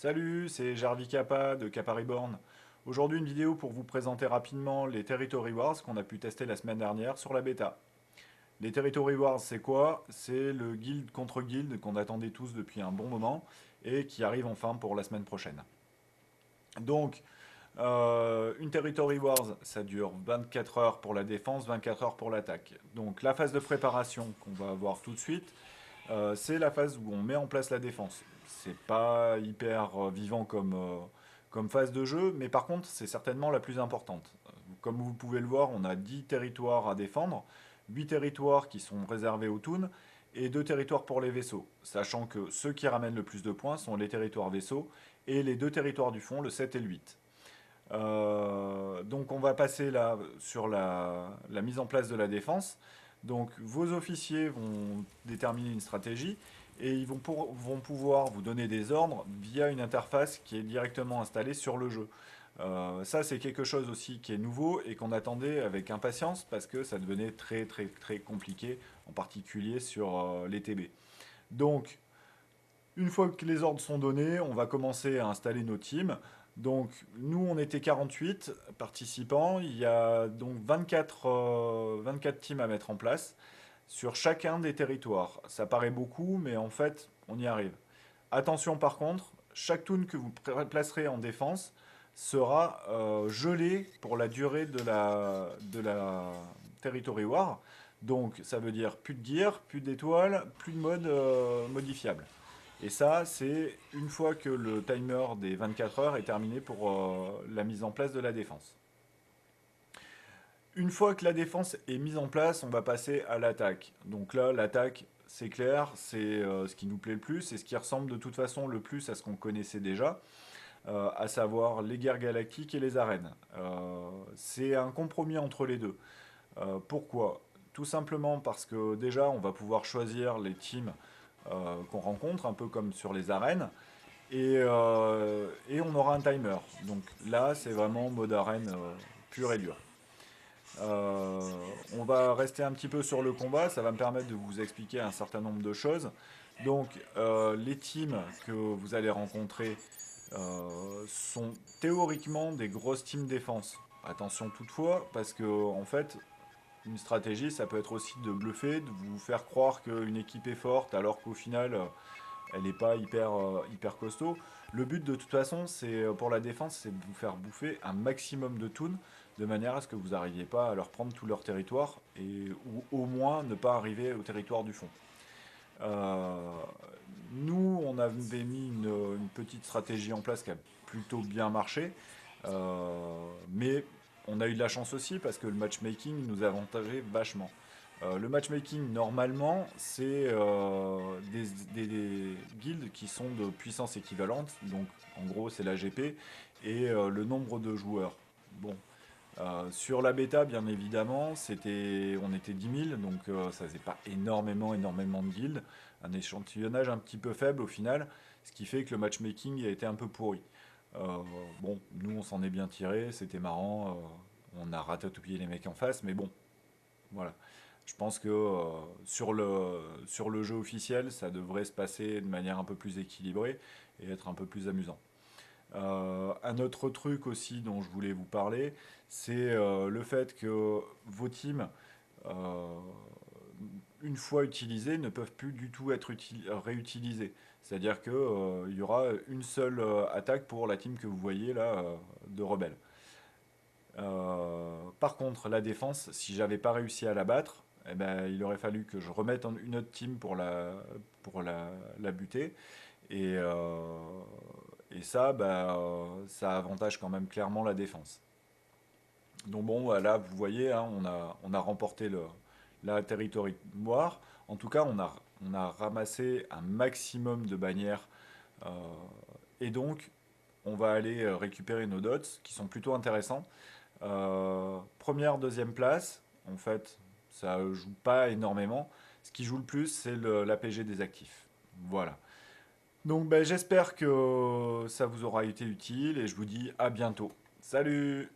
Salut, c'est Jarvi Kappa de Kappa Reborn. Aujourd'hui, une vidéo pour vous présenter rapidement les Territory Wars qu'on a pu tester la semaine dernière sur la bêta. Les Territory Wars, c'est quoi? C'est le guild contre guild qu'on attendait tous depuis un bon moment et qui arrive enfin pour la semaine prochaine. Donc, une Territory Wars, ça dure 24 heures pour la défense, 24 heures pour l'attaque. Donc, la phase de préparation qu'on va avoir tout de suite, c'est la phase où on met en place la défense. C'est pas hyper vivant comme phase de jeu, mais par contre, c'est certainement la plus importante. Comme vous pouvez le voir, on a 10 territoires à défendre, 8 territoires qui sont réservés aux toons, et 2 territoires pour les vaisseaux, sachant que ceux qui ramènent le plus de points sont les territoires vaisseaux, et les 2 territoires du fond, le 7 et le 8. Donc on va passer là sur la mise en place de la défense. Donc vos officiers vont déterminer une stratégie et ils vont pouvoir vous donner des ordres via une interface qui est directement installée sur le jeu. Ça c'est quelque chose aussi qui est nouveau et qu'on attendait avec impatience parce que ça devenait très très très compliqué, en particulier sur les TB. Donc une fois que les ordres sont donnés, on va commencer à installer nos teams. Donc, nous, on était 48 participants. Il y a donc 24 teams à mettre en place sur chacun des territoires. Ça paraît beaucoup, mais en fait, on y arrive. Attention par contre, chaque toon que vous placerez en défense sera gelé pour la durée de la Territory War. Donc, ça veut dire plus de gear, plus d'étoiles, plus de mode modifiable. Et ça, c'est une fois que le timer des 24 heures est terminé pour la mise en place de la défense. Une fois que la défense est mise en place, on va passer à l'attaque. Donc là, l'attaque, c'est clair, c'est ce qui nous plaît le plus et ce qui ressemble de toute façon le plus à ce qu'on connaissait déjà, à savoir les guerres galactiques et les arènes. C'est un compromis entre les deux. Pourquoi? Tout simplement parce que déjà, on va pouvoir choisir les teams qu'on rencontre, un peu comme sur les arènes. Et on aura un timer. Donc là, c'est vraiment mode arène pur et dur. On va rester un petit peu sur le combat, ça va me permettre de vous expliquer un certain nombre de choses. Donc les teams que vous allez rencontrer sont théoriquement des grosses teams défense. Attention toutefois, parce que en fait, une stratégie, ça peut être aussi de bluffer, de vous faire croire qu'une équipe est forte, alors qu'au final, elle n'est pas hyper costaud. Le but de toute façon, c'est pour la défense, c'est de vous faire bouffer un maximum de toons, de manière à ce que vous n'arriviez pas à leur prendre tout leur territoire, ou au moins ne pas arriver au territoire du fond. Euh, Nous, on avait mis une petite stratégie en place qui a plutôt bien marché, mais on a eu de la chance aussi parce que le matchmaking nous avantageait vachement. Le matchmaking, normalement, c'est des guildes qui sont de puissance équivalente, donc en gros c'est la GP, et le nombre de joueurs. Bon, sur la bêta, bien évidemment, on était 10 000, donc ça faisait pas énormément de guildes. Un échantillonnage un petit peu faible au final, ce qui fait que le matchmaking a été un peu pourri. Euh, bon, nous on s'en est bien tiré, c'était marrant, on a ratatouillé les mecs en face, mais bon, voilà. Je pense que sur le jeu officiel, ça devrait se passer de manière un peu plus équilibrée et être un peu plus amusant. Un autre truc aussi dont je voulais vous parler, c'est le fait que vos teams, euh, une fois utilisés, ne peuvent plus du tout être réutilisés. C'est-à-dire qu'il y aura une seule attaque pour la team que vous voyez là de rebelles. Par contre, la défense, si j'avais pas réussi à la battre, eh ben, il aurait fallu que je remette une autre team pour la buter. Et, euh, et ça, bah, ça avantage quand même clairement la défense. Donc bon, voilà, vous voyez, hein, on a remporté la Territory War. En tout cas, on a ramassé un maximum de bannières. euh, et donc, on va aller récupérer nos dots, qui sont plutôt intéressants. Première, deuxième place, en fait, ça joue pas énormément. Ce qui joue le plus, c'est l'APG des actifs. Voilà. Donc ben, j'espère que ça vous aura été utile et je vous dis à bientôt. Salut!